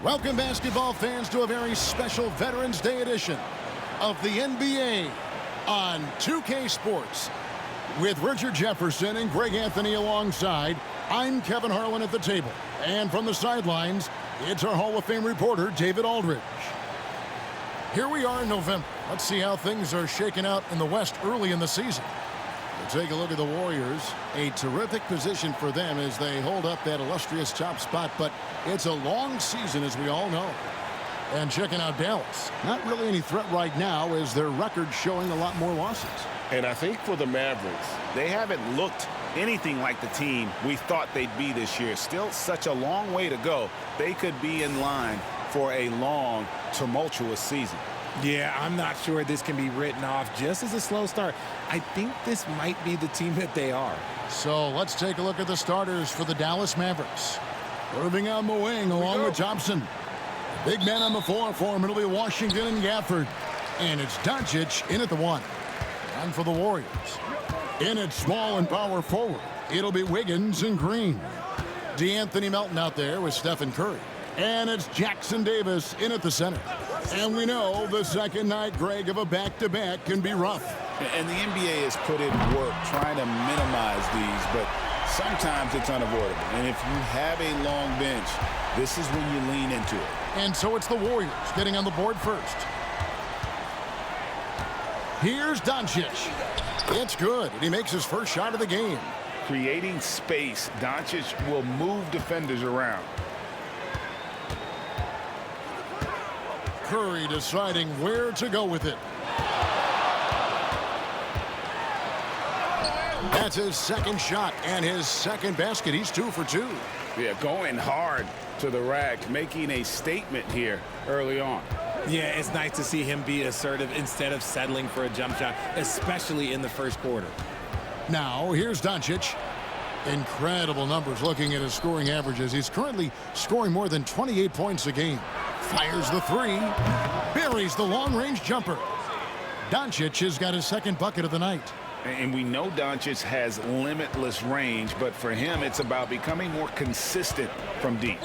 Welcome, basketball fans, to a very special Veterans Day edition of the NBA on 2K Sports. With Richard Jefferson and Greg Anthony alongside, I'm Kevin Harlan at the table. And from the sidelines, it's our Hall of Fame reporter, David Aldridge. Here we are in November. Let's see how things are shaking out in the West early in the season. We'll take a look at the Warriors. A terrific position for them as they hold up that illustrious top spot, but it's a long season, as we all know. And checking out Dallas. Not really any threat right now, as their record's showing a lot more losses. And I think for the Mavericks, they haven't looked anything like the team we thought they'd be this year. Still such a long way to go. They could be in line for a long, tumultuous season. Yeah, I'm not sure this can be written off just as a slow start. I think this might be the team that they are. So let's take a look at the starters for the Dallas Mavericks. Irving on the wing along with Thompson. Big man on the floor for him. It'll be Washington and Gafford. And it's Doncic in at the one. And for the Warriors, in at small and power forward, it'll be Wiggins and Green. DeAnthony Melton out there with Stephen Curry. And it's Jackson Davis in at the center. And we know the second night, Greg, of a back-to-back can be rough. And the NBA has put in work trying to minimize these, but sometimes it's unavoidable. And if you have a long bench, this is when you lean into it. And so it's the Warriors getting on the board first. Here's Doncic. It's good, and he makes his first shot of the game. Creating space, Doncic will move defenders around. Curry deciding where to go with it. That's his second shot and his second basket. He's 2 for 2. Yeah, going hard to the rack, making a statement here early on. Yeah, it's nice to see him be assertive instead of settling for a jump shot, especially in the first quarter. Now, here's Doncic. Incredible numbers looking at his scoring averages. He's currently scoring more than 28 points a game. Fires the three. Buries the long-range jumper. Doncic has got his second bucket of the night. And we know Doncic has limitless range, but for him, it's about becoming more consistent from deep.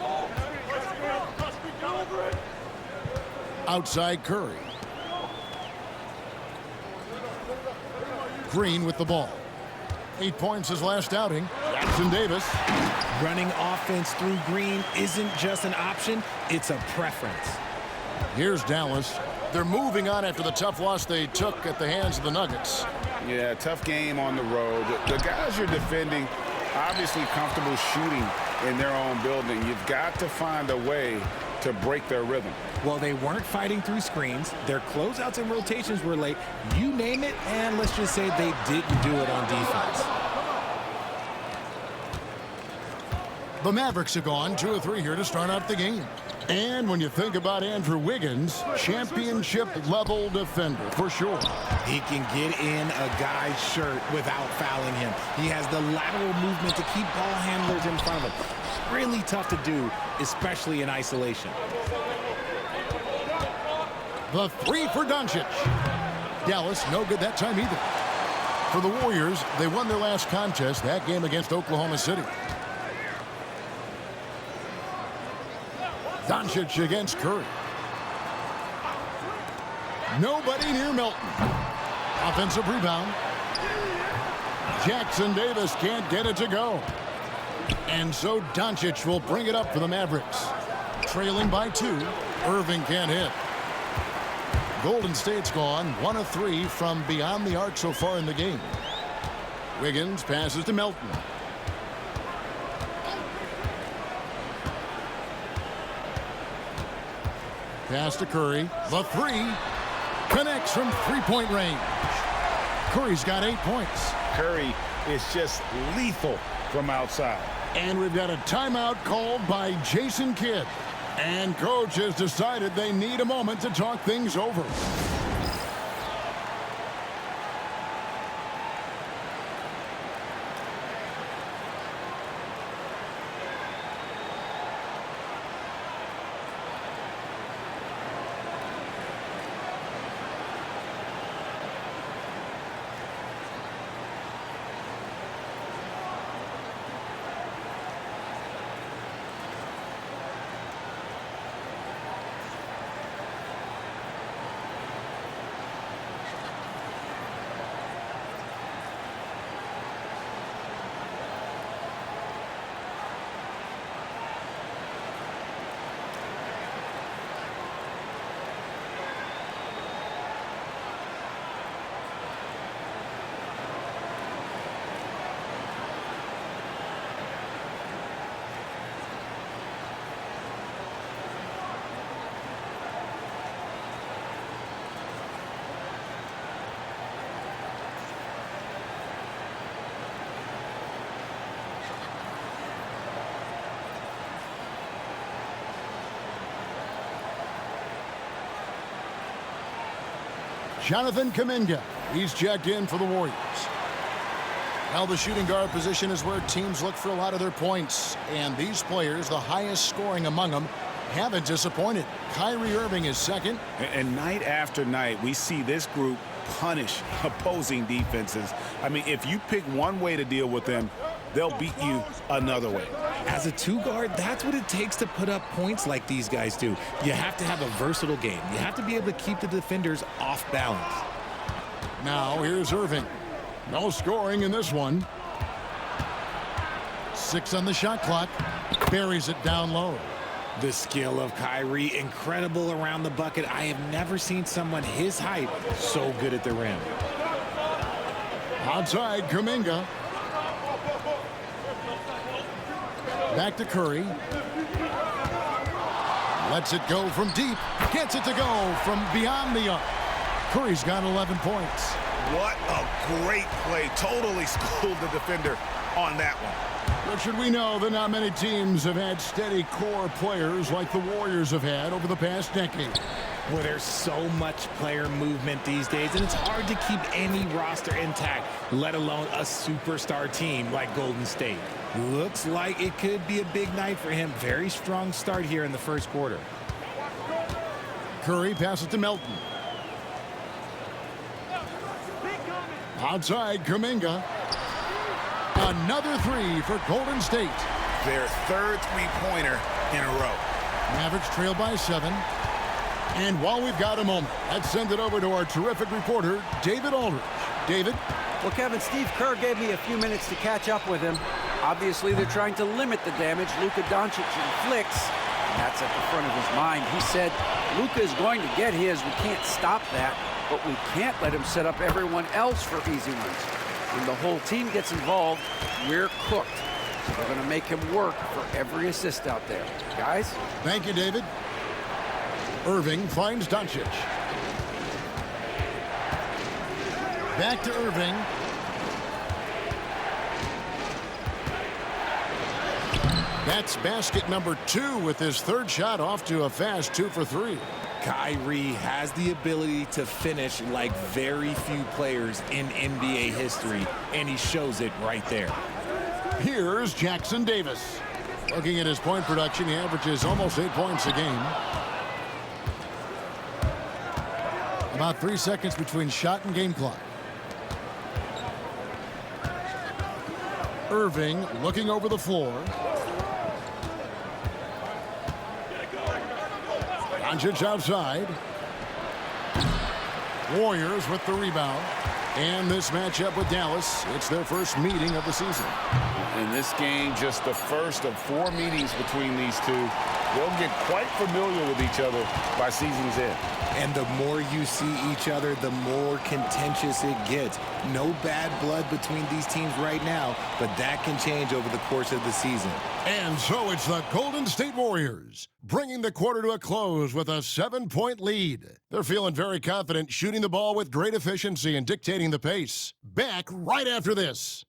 Outside Curry. Green with the ball. 8 points his last outing. Jackson Davis. Running offense through Green isn't just an option, it's a preference. Here's Dallas. They're moving on after the tough loss they took at the hands of the Nuggets. Yeah, tough game on the road. The guys you're defending, obviously comfortable shooting in their own building. You've got to find a way to break their rhythm. Well, they weren't fighting through screens. Their closeouts and rotations were late. You name it, and let's just say they didn't do it on defense. The Mavericks have gone 2 of 3 here to start out the game. And when you think about Andrew Wiggins, championship-level defender for sure. He can get in a guy's shirt without fouling him. He has the lateral movement to keep ball handlers in front of him. Really tough to do, especially in isolation. The three for Doncic. Dallas, no good that time either. For the Warriors, they won their last contest, that game against Oklahoma City. Doncic against Curry. Nobody near Melton. Offensive rebound. Jackson Davis can't get it to go. And so Doncic will bring it up for the Mavericks. Trailing by 2. Irving can't hit. Golden State's gone 1 of 3 from beyond the arc so far in the game. Wiggins passes to Melton. Pass to Curry. The three connects from three-point range. Curry's got 8 points. Curry is just lethal from outside. And we've got a timeout called by Jason Kidd. And coach has decided they need a moment to talk things over. Jonathan Kuminga. He's checked in for the Warriors. Now the shooting guard position is where teams look for a lot of their points. And these players, the highest scoring among them, haven't disappointed. Kyrie Irving is second. And night after night, we see this group punish opposing defenses. I mean, if you pick one way to deal with them, they'll beat you another way. As a two-guard, that's what it takes to put up points like these guys do. You have to have a versatile game. You have to be able to keep the defenders off balance. Now here's Irving. No scoring in this one. 6 on the shot clock. Buries it down low. The skill of Kyrie, incredible around the bucket. I have never seen someone his height so good at the rim. Outside, Kuminga. Back to Curry. Lets it go from deep. Gets it to go from beyond the arc. Curry's got 11 points. What a great play. Totally schooled the defender on that one. Richard, we know that not many teams have had steady core players like the Warriors have had over the past decade. Well, there's so much player movement these days, and it's hard to keep any roster intact, let alone a superstar team like Golden State. Looks like it could be a big night for him. Very strong start here in the first quarter. Curry passes to Melton. Outside, Kuminga. Another three for Golden State. Their third three-pointer in a row. Mavericks trail by 7. And while we've got a moment, let's send it over to our terrific reporter, David Aldridge. David? Well, Kevin, Steve Kerr gave me a few minutes to catch up with him. Obviously, they're trying to limit the damage Luka Doncic inflicts. And that's at the front of his mind. He said, Luka is going to get his. We can't stop that, but we can't let him set up everyone else for easy ones. When the whole team gets involved, we're cooked. So they're going to make him work for every assist out there. Guys? Thank you, David. Irving finds Doncic. Back to Irving. That's basket number 2 with his third shot off to a fast 2 for 3. Kyrie has the ability to finish like very few players in NBA history, and he shows it right there. Here's Jackson Davis. Looking at his point production, he averages almost 8 points a game. About 3 seconds between shot and game clock. Irving looking over the floor. Doncic outside. Warriors with the rebound. And this matchup with Dallas, it's their first meeting of the season. In this game, just the first of 4 meetings between these two. They'll get quite familiar with each other by season's end. And the more you see each other, the more contentious it gets. No bad blood between these teams right now, but that can change over the course of the season. And so it's the Golden State Warriors bringing the quarter to a close with a 7-point lead. They're feeling very confident, shooting the ball with great efficiency and dictating the pace. Back right after this.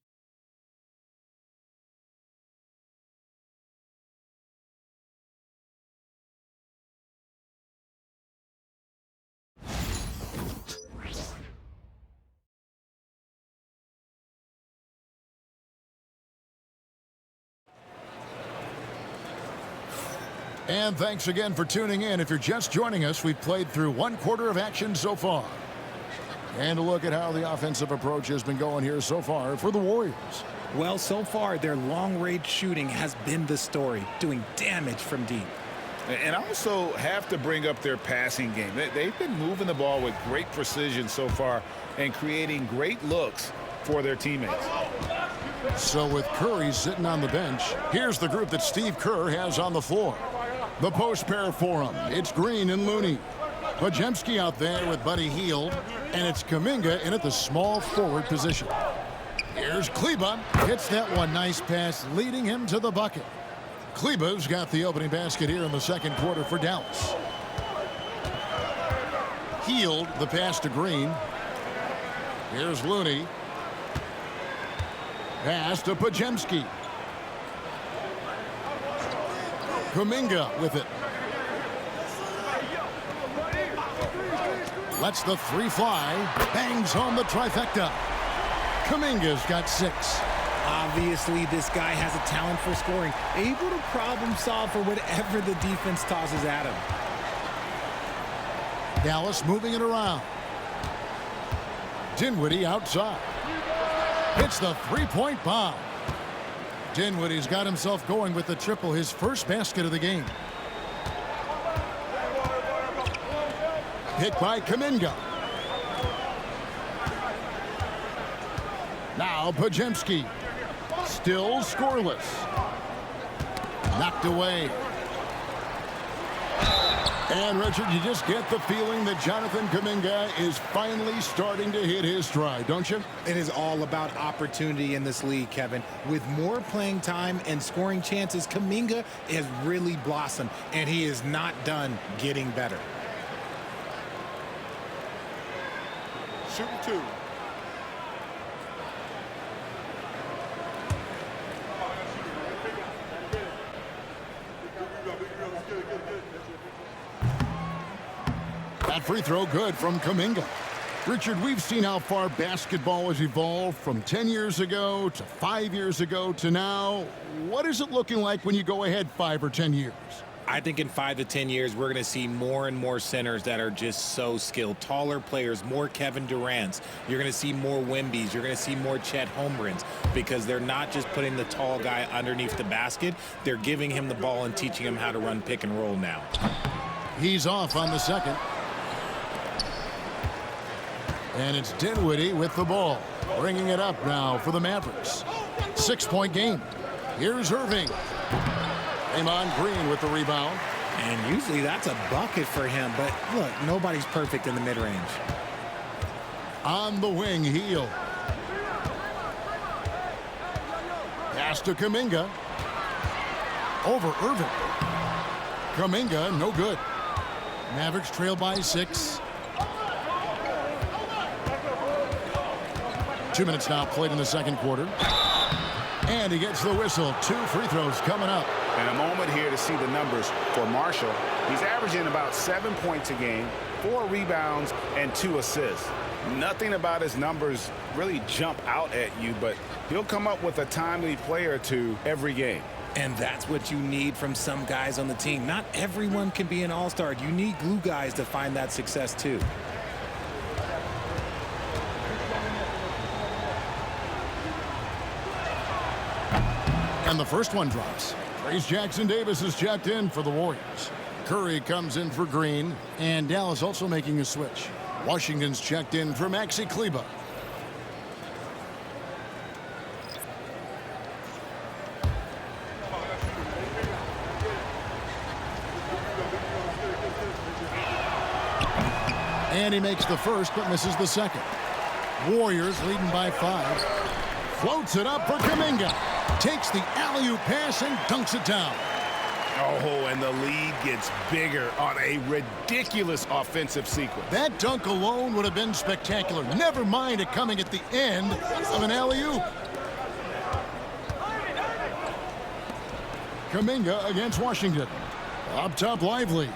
And thanks again for tuning in. If you're just joining us, we've played through 1 quarter of action so far. And a look at how the offensive approach has been going here so far for the Warriors. Well, so far, their long-range shooting has been the story, doing damage from deep. And also have to bring up their passing game. They've been moving the ball with great precision so far and creating great looks for their teammates. So with Curry sitting on the bench, here's the group that Steve Kerr has on the floor. The post pair for him. It's Green and Looney. Podziemski out there with Buddy Hield. And it's Kuminga in at the small forward position. Here's Kleba. Hits that one. Nice pass leading him to the bucket. Kleba's got the opening basket here in the second quarter for Dallas. Hield the pass to Green. Here's Looney. Pass to Podziemski. Kuminga with it. Lets the three fly. Bangs home the trifecta. Kuminga's got 6. Obviously, this guy has a talent for scoring, able to problem solve for whatever the defense tosses at him. Dallas moving it around. Dinwiddie outside. Hits the three-point bomb. Dinwiddie's got himself going with the triple, his first basket of the game. Hit by Kuminga. Now Podziemski. Still scoreless. Knocked away. And, Richard, you just get the feeling that Jonathan Kuminga is finally starting to hit his stride, don't you? It is all about opportunity in this league, Kevin. With more playing time and scoring chances, Kuminga has really blossomed, and he is not done getting better. Shooting 2. That free throw good from Kuminga. Richard, we've seen how far basketball has evolved from 10 years ago to 5 years ago to now. What is it looking like when you go ahead 5 or 10 years? I think in 5 to 10 years, we're going to see more and more centers that are just so skilled. Taller players, more Kevin Durant's. You're going to see more Wembys. You're going to see more Chet Holmgrens because they're not just putting the tall guy underneath the basket. They're giving him the ball and teaching him how to run pick and roll now. He's off on the second. And it's Dinwiddie with the ball. Bringing it up now for the Mavericks. 6-point game. Here's Irving. Draymond Green with the rebound. And usually that's a bucket for him. But look, nobody's perfect in the mid-range. On the wing, Heel. Pass to Kuminga. Over Irving. Kuminga, no good. Mavericks trail by 6. 2 minutes now played in the second quarter. And he gets the whistle. 2 free throws coming up. And a moment here to see the numbers for Marshall. He's averaging about 7 points a game, 4 rebounds, and 2 assists. Nothing about his numbers really jump out at you, but he'll come up with a timely play or two every game. And that's what you need from some guys on the team. Not everyone can be an all-star. You need glue guys to find that success too. And the first one drops. Trace Jackson-Davis is checked in for the Warriors. Curry comes in for Green, and Dallas also making a switch. Washington's checked in for Maxi Kleber. And he makes the first, but misses the second. Warriors leading by 5. Floats it up for Kuminga. Takes the alley-oop pass and dunks it down. Oh, and the lead gets bigger on a ridiculous offensive sequence. That dunk alone would have been spectacular. Never mind it coming at the end of an alley-oop. Kuminga against Washington. Up top, Lively.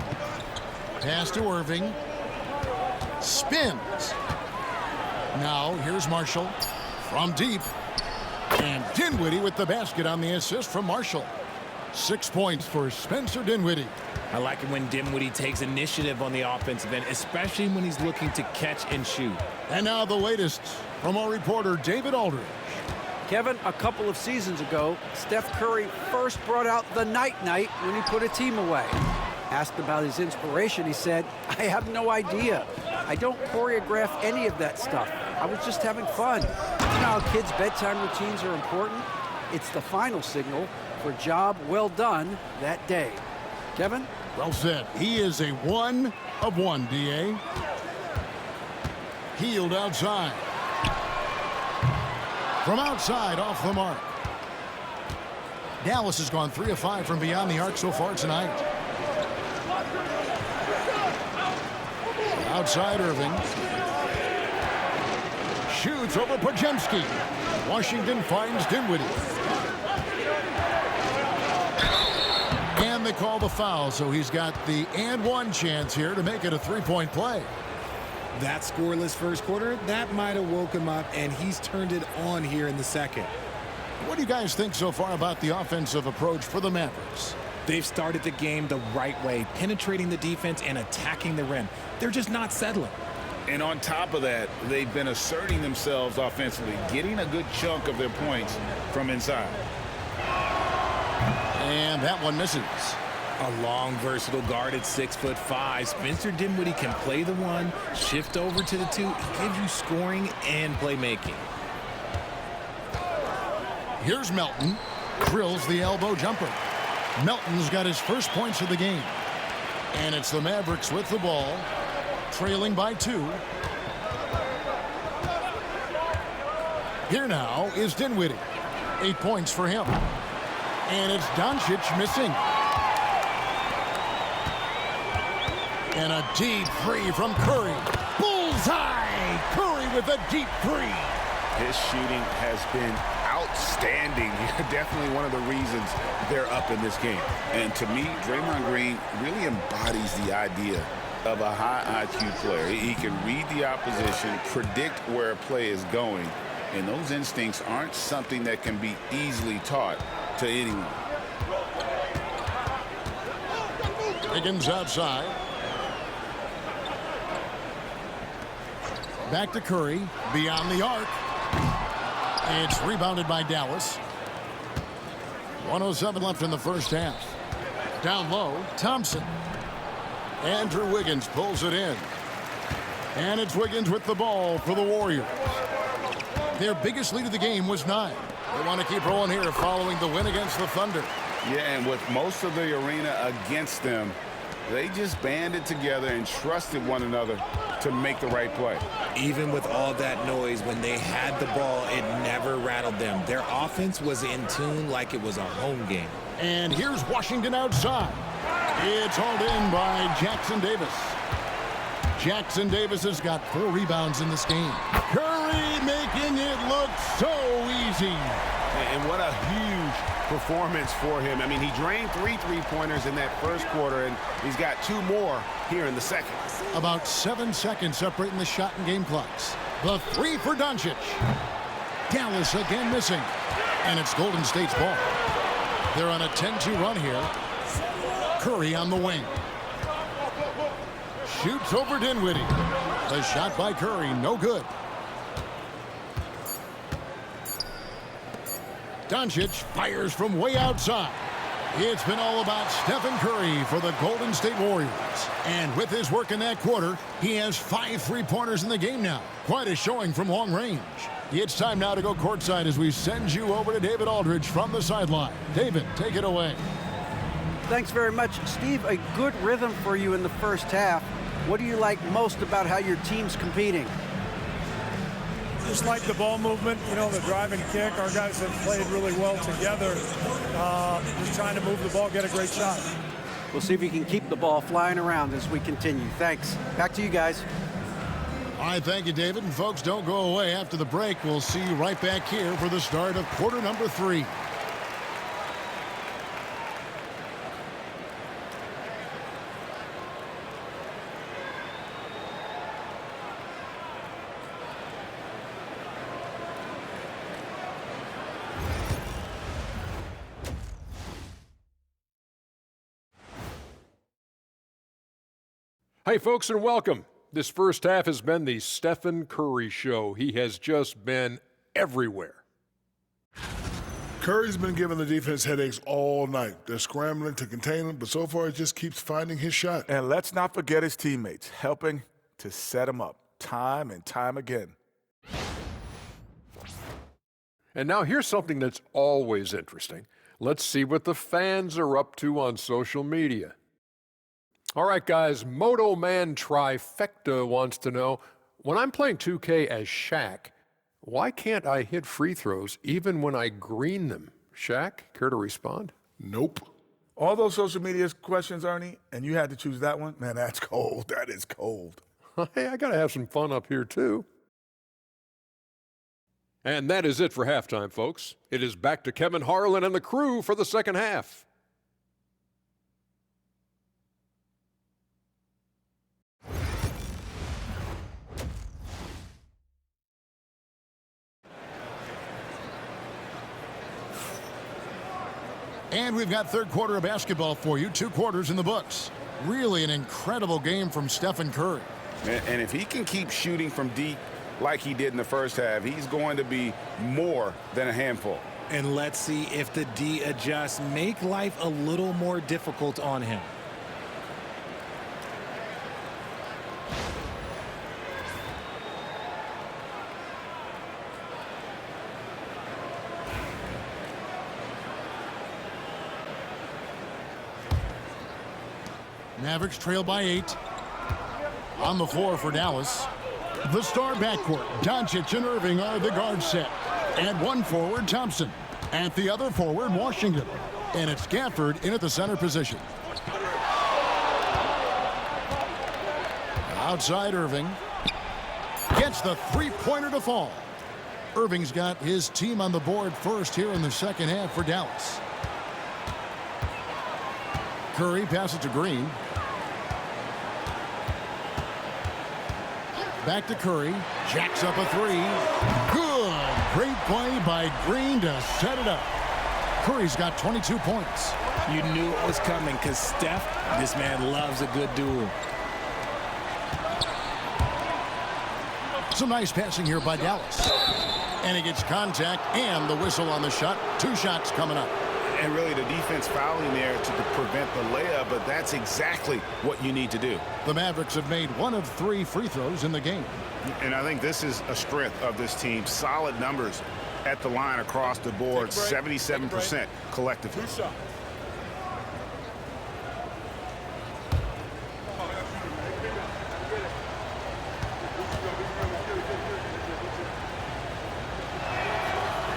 Pass to Irving. Spins. Now here's Marshall from deep. And Dinwiddie with the basket on the assist from Marshall. 6 points for Spencer Dinwiddie. I like it when Dinwiddie takes initiative on the offensive end, especially when he's looking to catch and shoot. And now the latest from our reporter, David Aldridge. Kevin, a couple of seasons ago, Steph Curry first brought out the night-night when he put a team away. Asked about his inspiration, he said, "I have no idea. I don't choreograph any of that stuff. I was just having fun." You know how kids' bedtime routines are important? It's the final signal for job well done that day. Kevin? Well said. He is a 1 of 1, D.A. Healed outside. From outside, off the mark. Dallas has gone 3 of 5 from beyond the arc so far tonight. Outside Irving. Shoots over Podziemski. Washington finds Dinwiddie. And they call the foul, so he's got the and one chance here to make it a 3-point play. That scoreless first quarter, that might have woke him up, and he's turned it on here in the second. What do you guys think so far about the offensive approach for the Mavericks? They've started the game the right way, penetrating the defense and attacking the rim. They're just not settling. And on top of that, they've been asserting themselves offensively, getting a good chunk of their points from inside. And that one misses. A long, versatile guard at 6'5". Spencer Dinwiddie can play the one, shift over to the two. He gives you scoring and playmaking. Here's Melton. Drills the elbow jumper. Melton's got his first points of the game. And it's the Mavericks with the ball, trailing by 2. Here now is Dinwiddie. 8 points for him. And it's Doncic missing. And a deep three from Curry. Bullseye! Curry with a deep three. His shooting has been outstanding. Definitely one of the reasons they're up in this game. And to me, Draymond Green really embodies the idea of a high IQ player. He can read the opposition, predict where a play is going, and those instincts aren't something that can be easily taught to anyone. Higgins outside. Back to Curry, beyond the arc. It's rebounded by Dallas. 1:07 left in the first half. Down low, Thompson. Andrew Wiggins pulls it in. And it's Wiggins with the ball for the Warriors. Their biggest lead of the game was 9. They want to keep rolling here following the win against the Thunder. Yeah, and with most of the arena against them, they just banded together and trusted one another to make the right play. Even with all that noise, when they had the ball, it never rattled them. Their offense was in tune like it was a home game. And here's Washington outside. It's hauled in by Jackson Davis. Jackson Davis has got 4 rebounds in this game. Curry making it look so easy. And what a huge performance for him. I mean, he drained 3 three-pointers in that first quarter, and he's got 2 more here in the second. About 7 seconds separating the shot and game clocks. The 3 for Doncic. Dallas again missing. And it's Golden State's ball. They're on a 10-2 run here. Curry on the wing. Shoots over Dinwiddie. The shot by Curry, no good. Doncic fires from way outside. It's been all about Stephen Curry for the Golden State Warriors. And with his work in that quarter, he has 5 three-pointers in the game now. Quite a showing from long range. It's time now to go courtside as we send you over to David Aldridge from the sideline. David, take it away. Thanks very much, Steve. A good rhythm for you in the first half. What do you like most about how your team's competing? Just like the ball movement, you know, the drive and kick. Our guys have played really well together. Just trying to move the ball, get a great shot. We'll see if we can keep the ball flying around as we continue. Thanks. Back to you guys. All right, thank you, David. And folks, don't go away. After the break, we'll see you right back here for the start of quarter number 3. Hey, folks, and welcome. This first half has been the Stephen Curry show. He has just been everywhere. Curry's been giving the defense headaches all night. They're scrambling to contain him, but so far he just keeps finding his shot. And let's not forget his teammates, helping to set him up time and time again. And now here's something that's always interesting. Let's see what the fans are up to on social media. All right, guys, Moto Man Trifecta wants to know, when I'm playing 2K as Shaq, why can't I hit free throws even when I green them? Shaq, care to respond? Nope. All those social media questions, Ernie, and you had to choose that one? Man, that's cold. That is cold. Hey, I got to have some fun up here, too. And that is it for halftime, folks. It is back to Kevin Harlan and the crew for the second half. And we've got third quarter of basketball for you. 2 quarters in the books. Really an incredible game from Stephen Curry. And if he can keep shooting from deep like he did in the first half, he's going to be more than a handful. And let's see if the D adjusts, make life a little more difficult on him. Mavericks trail by 8. On the floor for Dallas. The star backcourt, Doncic and Irving are the guard set. At one forward, Thompson. At the other forward, Washington. And it's Gafford in at the center position. Outside Irving. Gets the three-pointer to fall. Irving's got his team on the board first here in the second half for Dallas. Curry passes to Green. Back to Curry. Jacks up a 3. Good. Great play by Green to set it up. Curry's got 22 points. You knew it was coming because Steph, this man loves a good duel. Some nice passing here by Dallas. And he gets contact and the whistle on the shot. 2 shots coming up. And really the defense fouling there to prevent the layup, but that's exactly what you need to do. The Mavericks have made 1 of 3 free throws in the game. And I think this is a strength of this team. Solid numbers at the line across the board, 77% collectively.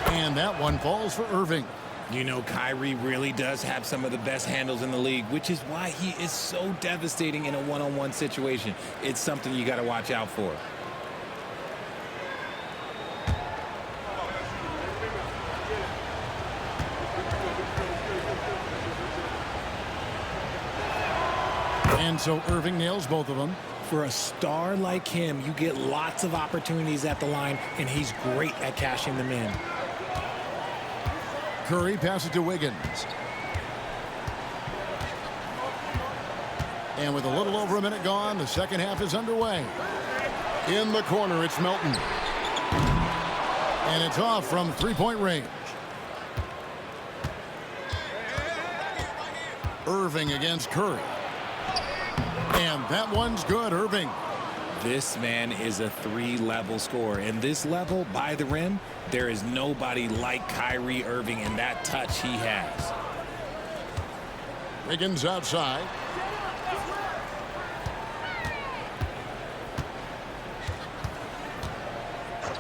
And that one falls for Irving. You know, Kyrie really does have some of the best handles in the league, which is why he is so devastating in a one-on-one situation. It's something you got to watch out for. And so Irving nails both of them. For a star like him, you get lots of opportunities at the line, and he's great at cashing them in. Curry passes to Wiggins. And with a little over a minute gone, the second half is underway. In the corner, it's Melton. And it's off from three-point range. Irving against Curry. And that one's good, Irving. This man is a 3-level scorer. And this level, by the rim, there is nobody like Kyrie Irving and that touch he has. Wiggins outside.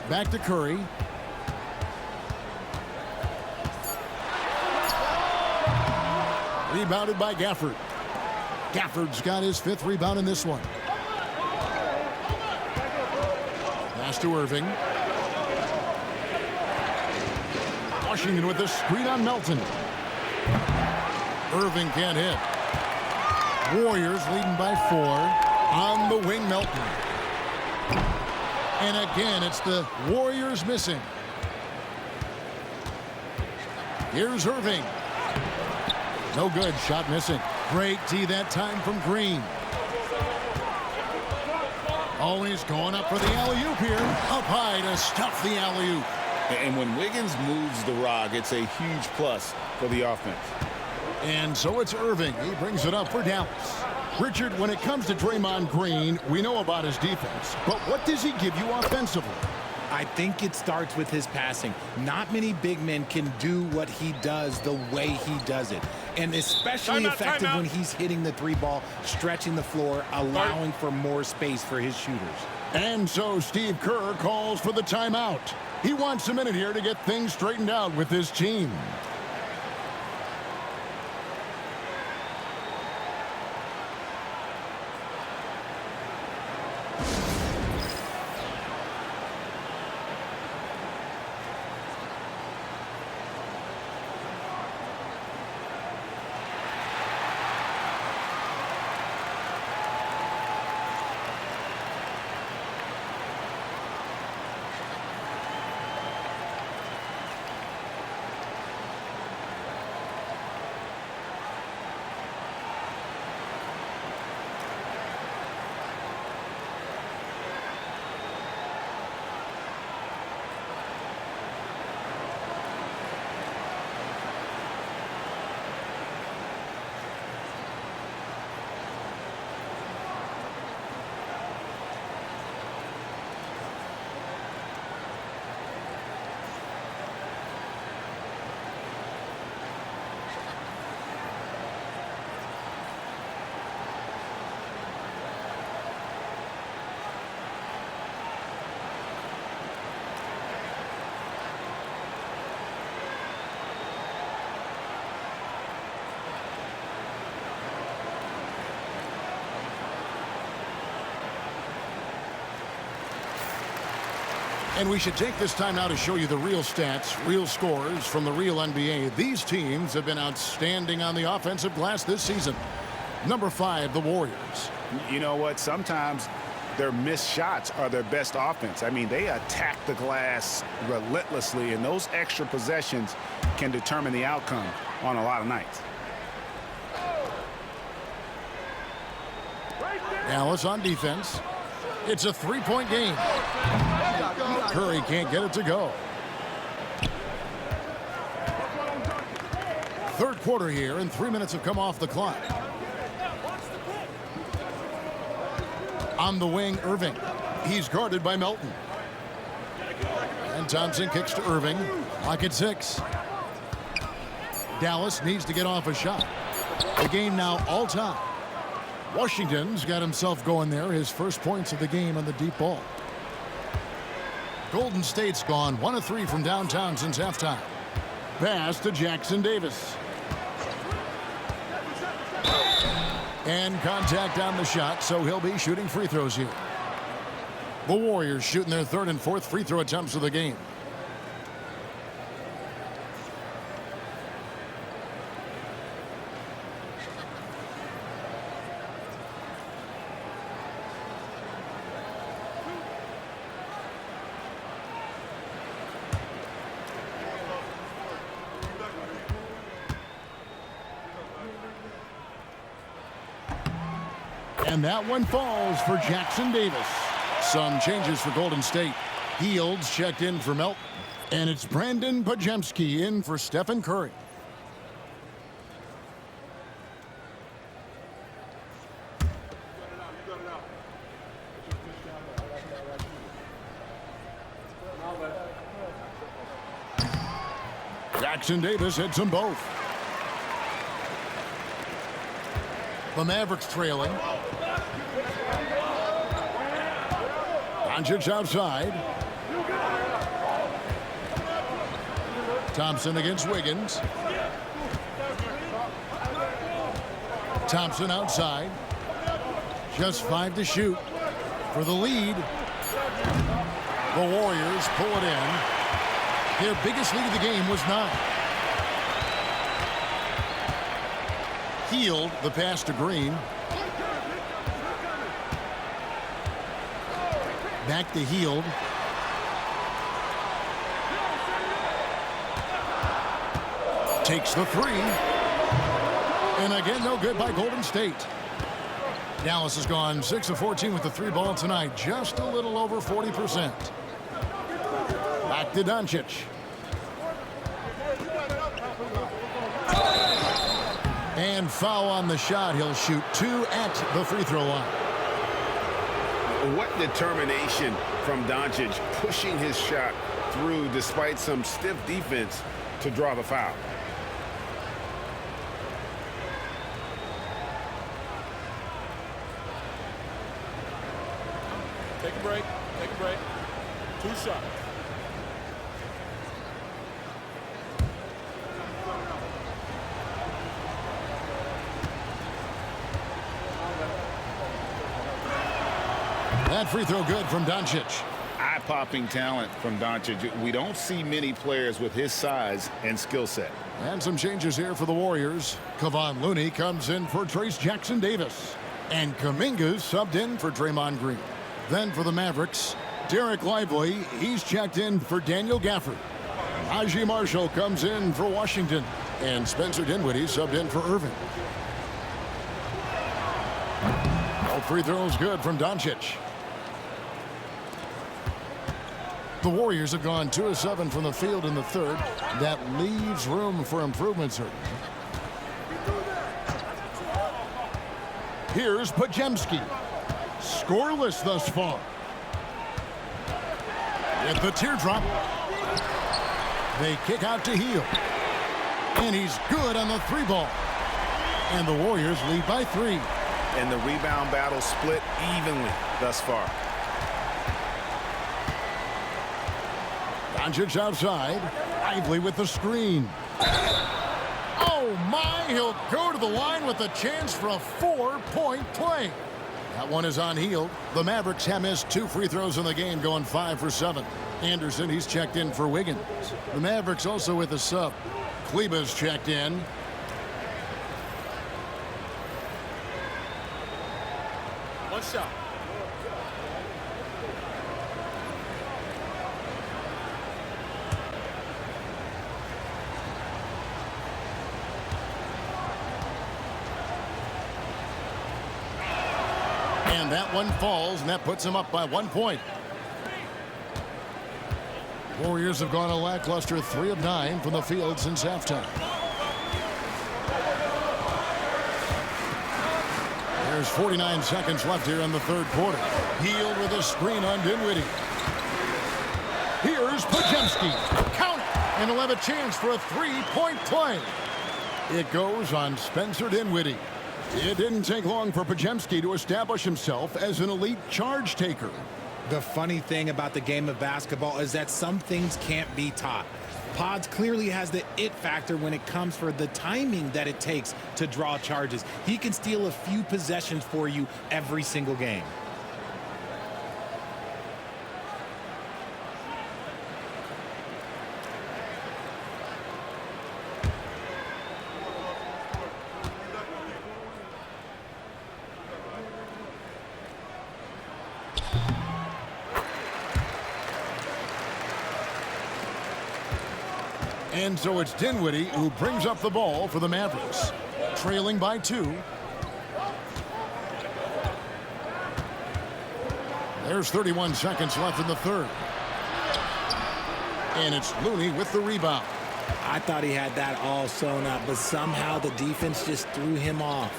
Back to Curry. Rebounded by Gafford. Gafford's got his 5th rebound in this one. Pass to Irving. Washington with the screen on Melton. Irving can't hit. Warriors leading by 4. On the wing, Melton. And again, it's the Warriors missing. Here's Irving. No good. Shot missing. Great D that time from Green. Always going up for the alley-oop here. Up high to stuff the alley-oop. And when Wiggins moves the rock, it's a huge plus for the offense. And so it's Irving. He brings it up for Dallas. Richard, when it comes to Draymond Green, we know about his defense. But what does he give you offensively? I think it starts with his passing. Not many big men can do what he does the way he does it. And especially effective when he's hitting the 3-ball, stretching the floor, allowing for more space for his shooters. And so Steve Kerr calls for the timeout. He wants a minute here to get things straightened out with his team. And we should take this time now to show you the real stats, real scores from the real NBA. These teams have been outstanding on the offensive glass this season. Number 5, the Warriors. You know what? Sometimes their missed shots are their best offense. I mean, they attack the glass relentlessly, and those extra possessions can determine the outcome on a lot of nights. Dallas on defense. It's a 3-point game. Curry can't get it to go. Third quarter here, and 3 minutes have come off the clock. On the wing, Irving. He's guarded by Melton. And Thompson kicks to Irving. Clock at 6. Dallas needs to get off a shot. The game now all time. Washington's got himself going there. His first points of the game on the deep ball. Golden State's gone 1 of 3 from downtown since halftime. Pass to Jackson Davis. And contact on the shot, so he'll be shooting free throws here. The Warriors shooting their 3rd and 4th free throw attempts of the game. And that one falls for Jackson Davis. Some changes for Golden State. Fields checked in for Melton. And it's Brandon Pajemski in for Stephen Curry. Jackson Davis hits them both. The Mavericks trailing. Doncic outside. Thompson against Wiggins. Thompson outside. Just 5 to shoot for the lead. The Warriors pull it in. Their biggest lead of the game was 9. Healed the pass to Green. Back to Healed. Takes the 3. And again, no good by Golden State. Dallas has gone 6 of 14 with the 3 ball tonight. Just a little over 40%. Back to Doncic. And foul on the shot. He'll shoot 2 at the free throw line. What determination from Doncic, pushing his shot through despite some stiff defense to draw the foul. Take a break. Take a break. 2 shots. That free throw good from Doncic. Eye-popping talent from Doncic. We don't see many players with his size and skill set. And some changes here for the Warriors. Kevon Looney comes in for Trace Jackson Davis. And Kuminga's subbed in for Draymond Green. Then for the Mavericks, Derek Lively, he's checked in for Daniel Gafford. Najee Marshall comes in for Washington. And Spencer Dinwiddie subbed in for Irving. Both free throws good from Doncic. The Warriors have gone 2 of 7 from the field in the 3rd. That leaves room for improvement, certainly. Here's Pajemski. Scoreless thus far. With the teardrop. They kick out to Hield. And he's good on the 3 ball. And the Warriors lead by 3. And the rebound battle split evenly thus far. Doncic outside. Lively with the screen. Oh, my. He'll go to the line with a chance for a 4-point play. That one is on Hield. The Mavericks have missed 2 free throws in the game, going 5 for 7. Anderson, he's checked in for Wiggins. The Mavericks also with a sub. Kleba's checked in. One shot. And that one falls, and that puts him up by 1 point. Warriors have gone a lackluster 3 of 9 from the field since halftime. There's 49 seconds left here in the third quarter. Hield with a screen on Dinwiddie. Here's Podziemski. Count it, and he'll have a chance for a 3-point play. It goes on Spencer Dinwiddie. It didn't take long for Podziemski to establish himself as an elite charge taker. The funny thing about the game of basketball is that some things can't be taught. Pods clearly has the it factor when it comes for the timing that it takes to draw charges. He can steal a few possessions for you every single game. And so it's Dinwiddie who brings up the ball for the Mavericks, trailing by 2. There's 31 seconds left in the third. And it's Looney with the rebound. I thought he had that all sewn up, but somehow the defense just threw him off.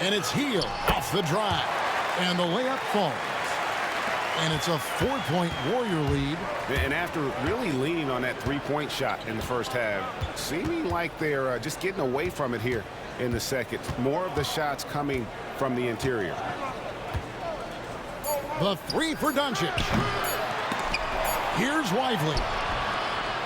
And it's Hield off the drive. And the layup falls. And it's a 4-point Warrior lead. And after really leaning on that 3-point shot in the first half, seeming like they're just getting away from it here in the second. More of the shots coming from the interior. The 3 for Doncic. Here's Lively.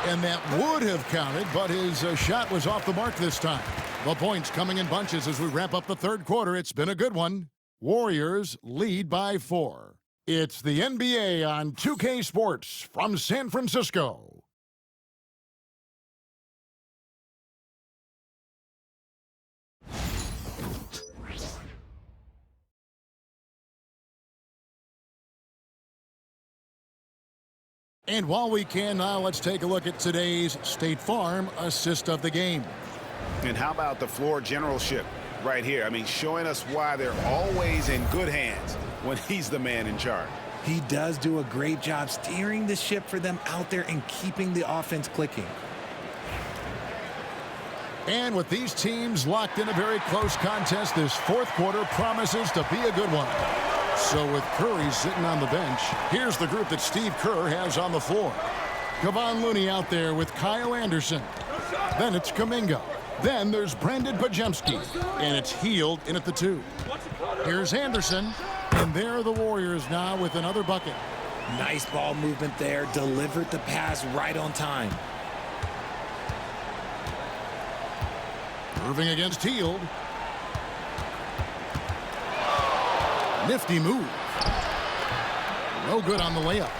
And that would have counted, but his shot was off the mark this time. The points coming in bunches as we wrap up the third quarter. It's been a good one. Warriors lead by 4. It's the NBA on 2K Sports from San Francisco. And while we can now, let's take a look at today's State Farm assist of the game. And how about the floor generalship right here? I mean, showing us why they're always in good hands when he's the man in charge. He does do a great job steering the ship for them out there and keeping the offense clicking. And with these teams locked in a very close contest, this fourth quarter promises to be a good one. So with Curry sitting on the bench, here's the group that Steve Kerr has on the floor. Kevon Looney out there with Kyle Anderson. Then it's Kuminga. Then there's Brandon Podziemski. And it's Hield in at the 2. Here's Anderson. And there are the Warriors now with another bucket. Nice ball movement there. Delivered the pass right on time. Irving against Hield. Nifty move. No good on the layup.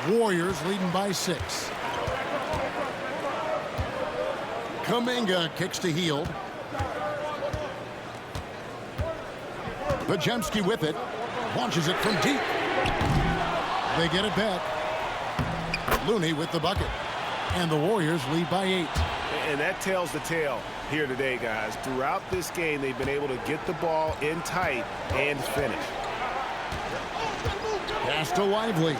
Warriors leading by 6. Kuminga kicks to Hield. Podziemski with it. Launches it from deep. They get it back. Looney with the bucket. And the Warriors lead by 8. And that tells the tale here today, guys. Throughout this game, they've been able to get the ball in tight and finish. Pass to Lively.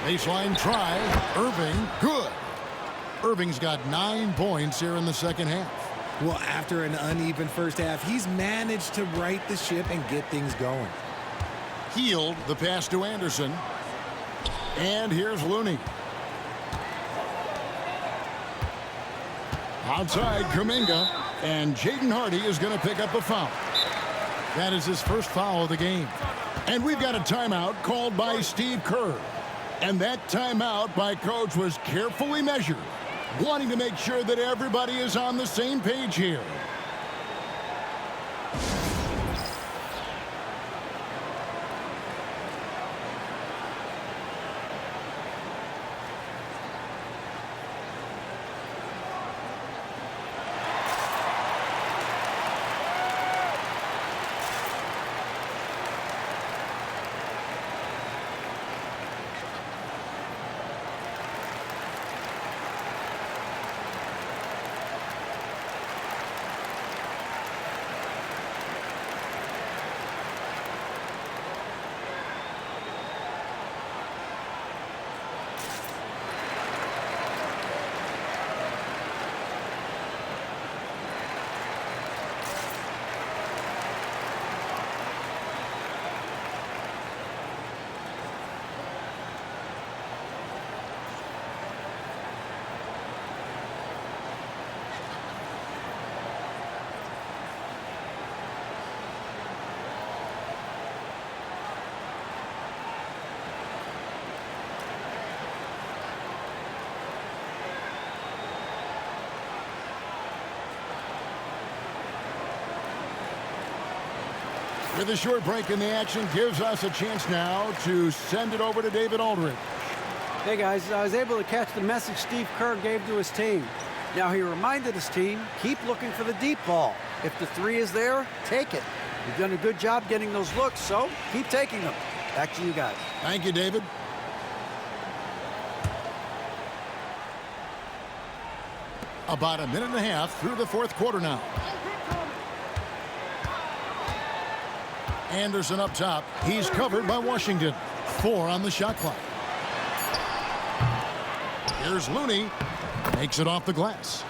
Baseline try. Irving, good. Irving's got 9 points here in the second half. Well, after an uneven first half, he's managed to right the ship and get things going. Hield, the pass to Anderson. And here's Looney. Outside, Kuminga. And Jaden Hardy is going to pick up a foul. That is his first foul of the game. And we've got a timeout called by Steve Kerr. And that timeout by Coach was carefully measured, wanting to make sure that everybody is on the same page here. With a short break in the action, gives us a chance now to send it over to David Aldridge. Hey guys, I was able to catch the message Steve Kerr gave to his team. Now he reminded his team, keep looking for the deep ball. If the three is there, take it. You've done a good job getting those looks, so keep taking them. Back to you guys. Thank you, David. About a minute and a half through the fourth quarter now. Anderson up top. He's covered by Washington. 4 on the shot clock. Here's Looney. Makes it off the glass.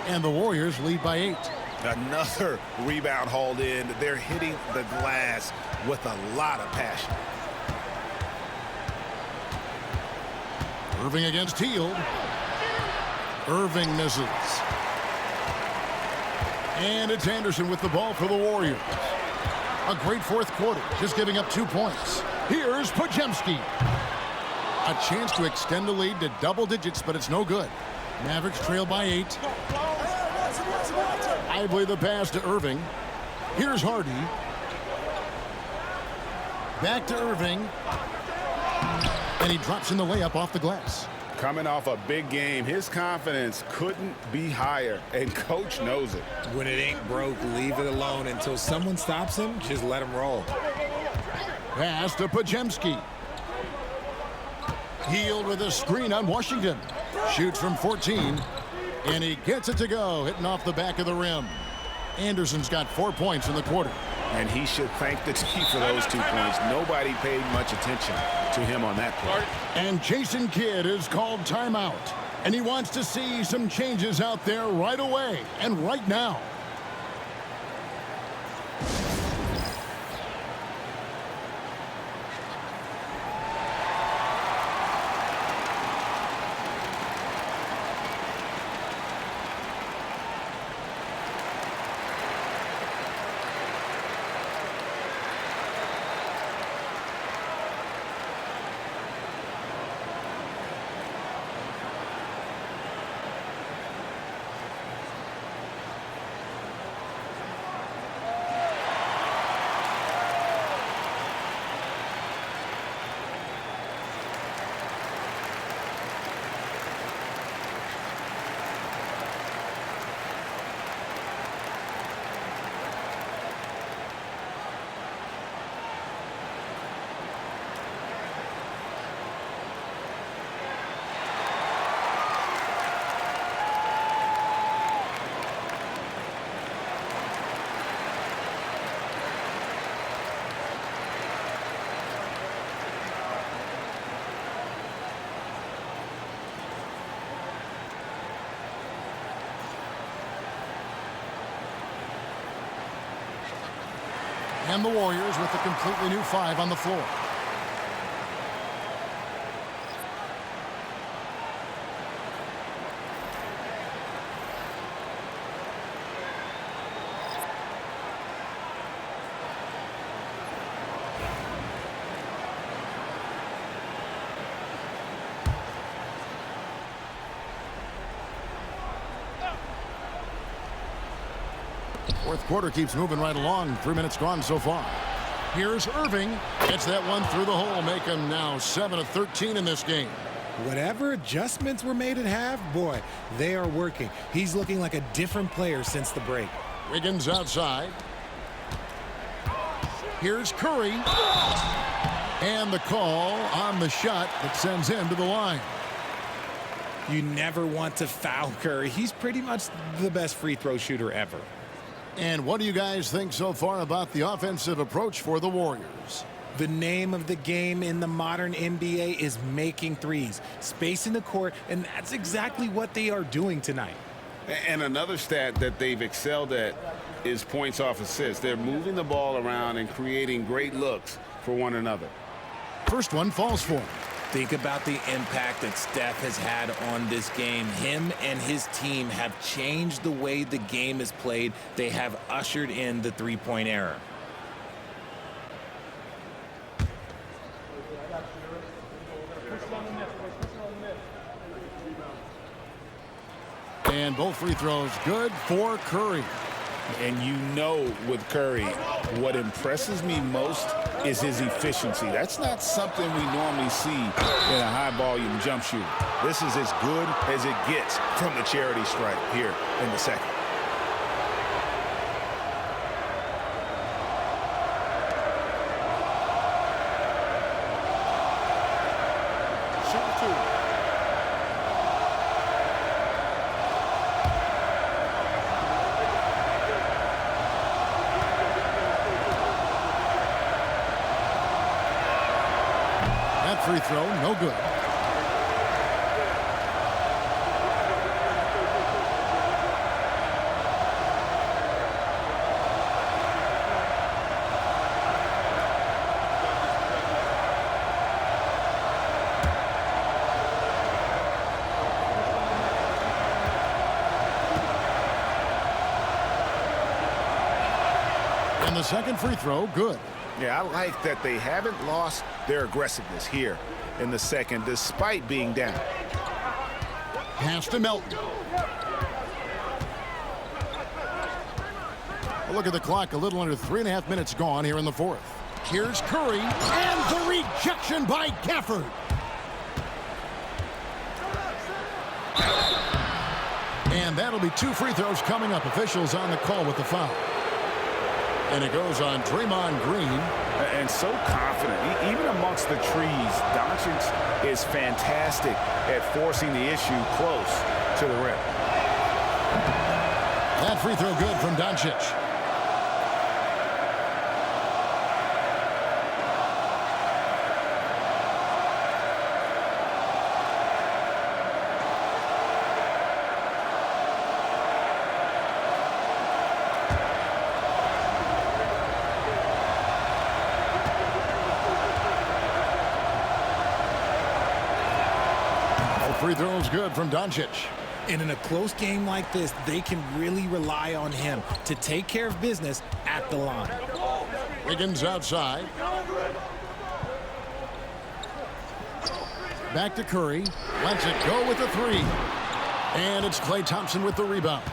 And the Warriors lead by 8. Another rebound hauled in. They're hitting the glass with a lot of passion. Irving against Hield. Irving misses. And it's Anderson with the ball for the Warriors. A great fourth quarter, just giving up 2 points. Here's Podziemski. A chance to extend the lead to double digits, but it's no good. Mavericks trail by 8. Lively the pass to Irving. Here's Hardy. Back to Irving. And he drops in the layup off the glass. Coming off a big game, his confidence couldn't be higher, and coach knows it. When it ain't broke, leave it alone until someone stops him. Just let him roll. Pass to Podziemski. Hield with a screen on Washington. Shoots from 14, and he gets it to go, hitting off the back of the rim. Anderson's got 4 points in the quarter. And he should thank the team for those 2 points. Nobody paid much attention to him on that play. And Jason Kidd is called timeout. And he wants to see some changes out there right away and right now. And the Warriors with a completely new 5 on the floor. Fourth quarter keeps moving right along. 3 minutes gone so far. Here's Irving. Gets that one through the hole. Make him now 7 of 13 in this game. Whatever adjustments were made at half, boy, they are working. He's looking like a different player since the break. Wiggins outside. Here's Curry. And the call on the shot that sends him to the line. You never want to foul Curry. He's pretty much the best free throw shooter ever. And what do you guys think so far about the offensive approach for the Warriors? The name of the game in the modern NBA is making threes, spacing the court, and that's exactly what they are doing tonight. And another stat that they've excelled at is points off assists. They're moving the ball around and creating great looks for one another. First one falls for him. Think about the impact that Steph has had on this game. Him and his team have changed the way the game is played. They have ushered in the three-point era. And both free throws good for Curry. And you know with Curry, what impresses me most is his efficiency. That's not something we normally see in a high-volume jump shooter. This is as good as it gets from the charity stripe here in the second. Free throw, no good. And the second free throw, good. Yeah, I like that they haven't lost their aggressiveness here in the second, despite being down. Pass to Melton. A look at the clock, a little under 3.5 minutes gone here in the fourth. Here's Curry, and the rejection by Gafford. And that'll be 2 free throws coming up. Officials on the call with the foul. And it goes on Draymond Green. And so confident. Even amongst the trees, Doncic is fantastic at forcing the issue close to the rim. That free throw good from Doncic. Free throws good from Doncic. And in a close game like this, they can really rely on him to take care of business at the line. Wiggins outside. Back to Curry. Lets it go with the 3. And it's Klay Thompson with the rebound.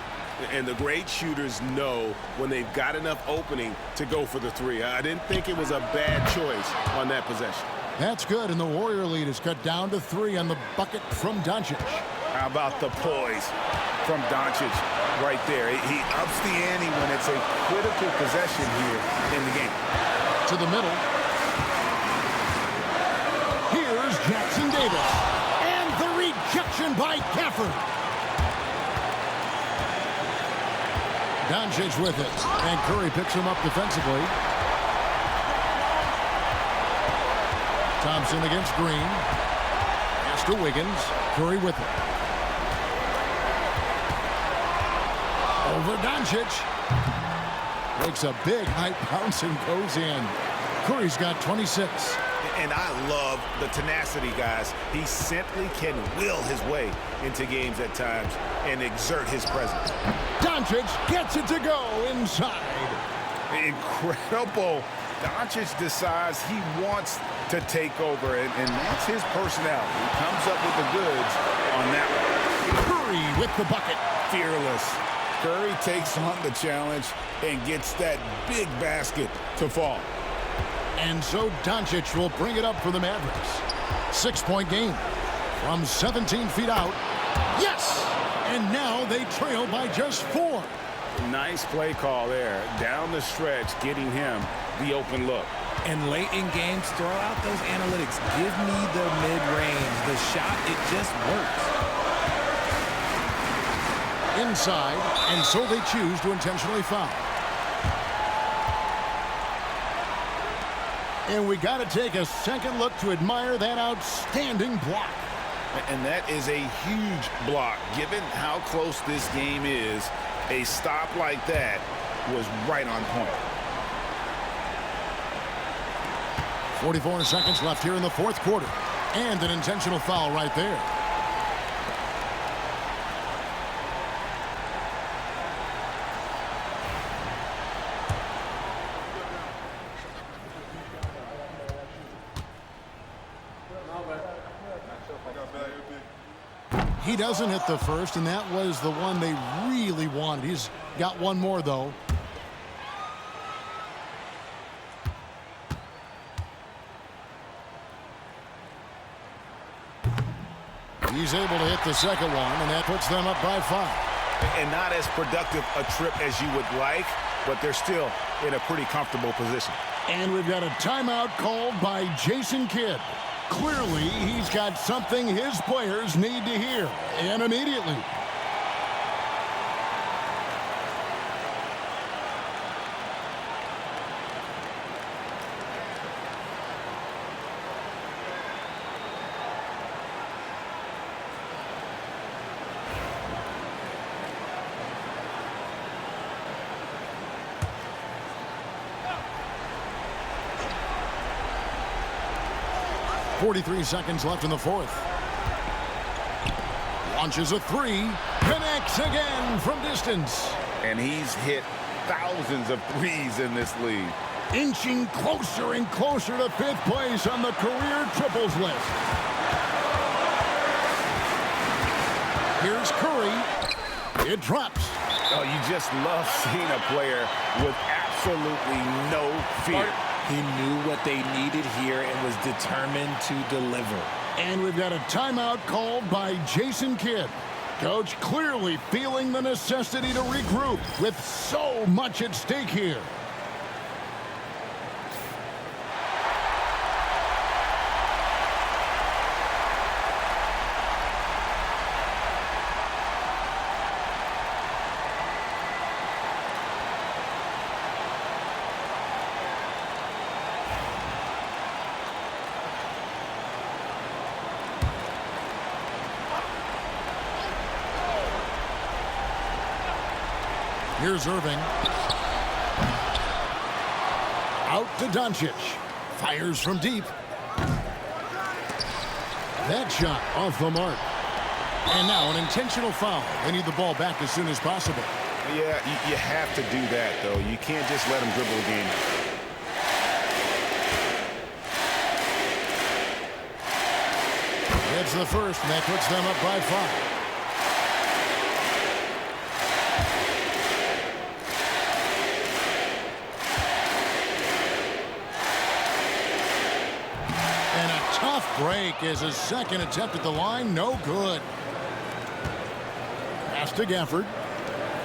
And the great shooters know when they've got enough opening to go for the 3. I didn't think it was a bad choice on that possession. That's good, and the Warrior lead is cut down to 3 on the bucket from Doncic. How about the poise from Doncic right there? He ups the ante when it's a critical possession here in the game. To the middle. Here's Jackson Davis. And the rejection by Gafford. Doncic with it, and Curry picks him up defensively. Thompson against Green. Pass to Wiggins. Curry with it. Over Doncic. Makes a big high bounce and goes in. Curry's got 26. And I love the tenacity, guys. He simply can will his way into games at times and exert his presence. Doncic gets it to go inside. Incredible. Doncic decides he wants to take over, and that's his personality. He comes up with the goods on that one. Curry with the bucket. Fearless. Curry takes on the challenge and gets that big basket to fall. And so Doncic will bring it up for the Mavericks. 6-point game from 17 feet out. Yes! And now they trail by just 4. Nice play call there. Down the stretch, getting him the open look. And late in games, throw out those analytics. Give me the mid-range. The shot, it just works. Inside, and so they choose to intentionally foul. And we got to take a second look to admire that outstanding block. And that is a huge block. Given how close this game is, a stop like that was right on point. 44 seconds left here in the fourth quarter. And an intentional foul right there. He doesn't hit the first, and that was the one they really wanted. He's got one more, though. He's able to hit the second one, and that puts them up by 5. And not as productive a trip as you would like, but they're still in a pretty comfortable position. And we've got a timeout called by Jason Kidd. Clearly, he's got something his players need to hear, and immediately. .43 seconds left in the fourth. Launches a three. Connects again from distance. And he's hit thousands of threes in this league. Inching closer and closer to 5th place on the career triples list. Here's Curry. It drops. Oh, you just love seeing a player with absolutely no fear. He knew what they needed here and was determined to deliver. And we've got a timeout called by Jason Kidd. Coach clearly feeling the necessity to regroup with so much at stake here. Here's Irving. Out to Doncic. Fires from deep. That shot off the mark. And now an intentional foul. They need the ball back as soon as possible. Yeah, you have to do that, though. You can't just let them dribble the game. It's the first, and that puts them up by 5. Break is his second attempt at the line. No good. Pass to Gafford.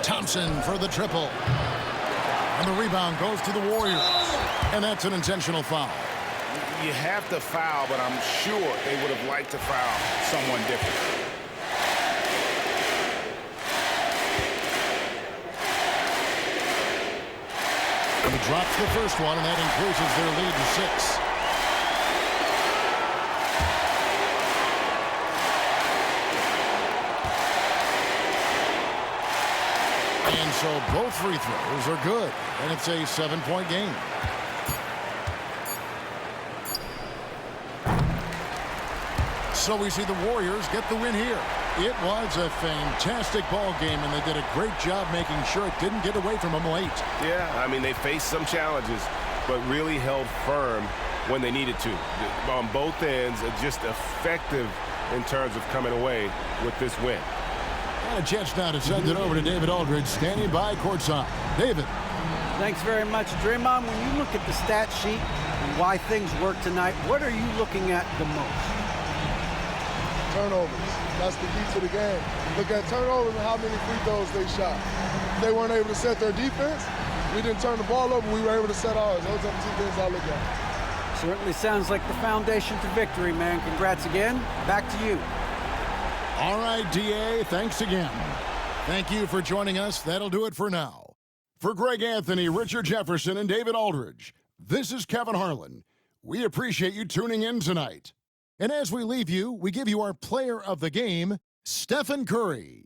Thompson for the triple. And the rebound goes to the Warriors. And that's an intentional foul. You have to foul, but I'm sure they would have liked to foul someone different. He drops the first one, and that increases their lead to 6. And so both free throws are good, and it's a 7-point game. So we see the Warriors get the win here. It was a fantastic ball game, and they did a great job making sure it didn't get away from them late. Yeah, I mean, they faced some challenges, but really held firm when they needed to. On both ends, just effective in terms of coming away with this win. And a chance now to send it over to David Aldridge, standing by courtside. David. Thanks very much, Draymond. When you look at the stat sheet and why things work tonight, what are you looking at the most? Turnovers. That's the key to the game. Look at turnovers and how many free throws they shot. They weren't able to set their defense. We didn't turn the ball over. We were able to set ours. Those are the two things I look at. Certainly sounds like the foundation to victory, man. Congrats again. Back to you. All right, DA, thanks again. Thank you for joining us. That'll do it for now. For Greg Anthony, Richard Jefferson, and David Aldridge, this is Kevin Harlan. We appreciate you tuning in tonight. And as we leave you, we give you our player of the game, Stephen Curry.